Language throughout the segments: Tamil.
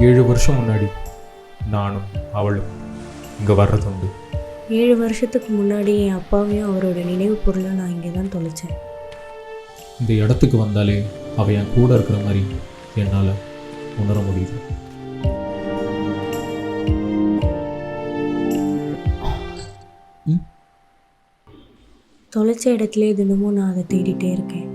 7 வருஷம் முன்னாடி நானும் அவளும் இங்கே வர்றதுண்டு. 7 வருஷத்துக்கு முன்னாடி என் அப்பாவையும் அவரோட நினைவு பொருளை நான் இங்கே தான் தொலைச்சேன். இந்த இடத்துக்கு வந்தாலே அவள் என் கூட இருக்கிற மாதிரி என்னால் உணர முடியுது. தொலைச்ச இடத்துல தினமும் நான் அதை தேடிட்டே இருக்கேன்.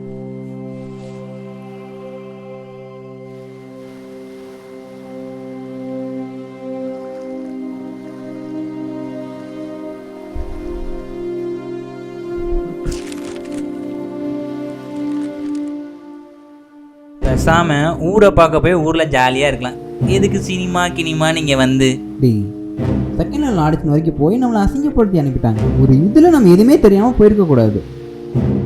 பேசாமல் ஊரை பார்க்க போய் ஊரில் ஜாலியாக இருக்கலாம். எதுக்கு சினிமா கினிமா நீங்கள் வந்து செகண்ட் ஹேண்ட் ஆடிஷன் வரைக்கும் போய் நம்மளை அசிங்கப்படுத்தி அனுப்பிட்டாங்க. ஒரு இதில் நம்ம எதுவுமே தெரியாமல் போயிருக்கக்கூடாது.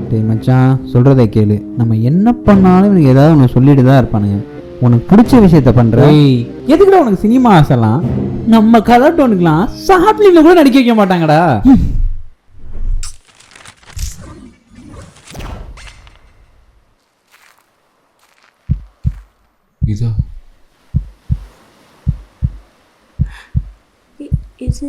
டேய் மச்சான், சொல்கிறத கேளு. நம்ம என்ன பண்ணாலும் இவனுக்கு ஏதாவது ஒன்று சொல்லிட்டு தான் இருப்பானுங்க. உனக்கு பிடிச்ச விஷயத்த பண்ணுற எதுக்குடா உனக்கு சினிமா ஆசைலாம்? நம்ம கலர் டோனுக்குலாம் ஷார்ட் ஃபிலிமில் கூட நடிக்க வைக்க மாட்டாங்கடா. இதா இது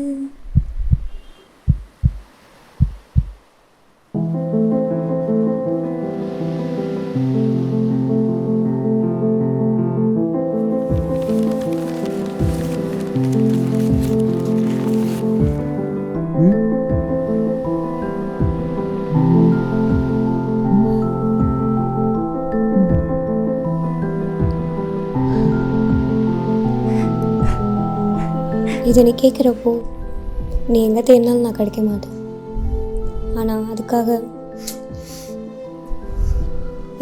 இதை நீ கேட்குறப்போ நீ எங்கே தேடினாலும் நான் கிடைக்க மாட்டேன். ஆனால் அதுக்காக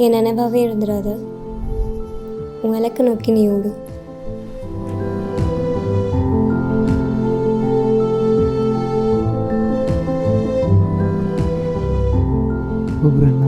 என் நினைவாகவே இருந்துடாத. உன் இலக்கை நோக்கி நீ ஓடு. கூப்பிடுறேன்.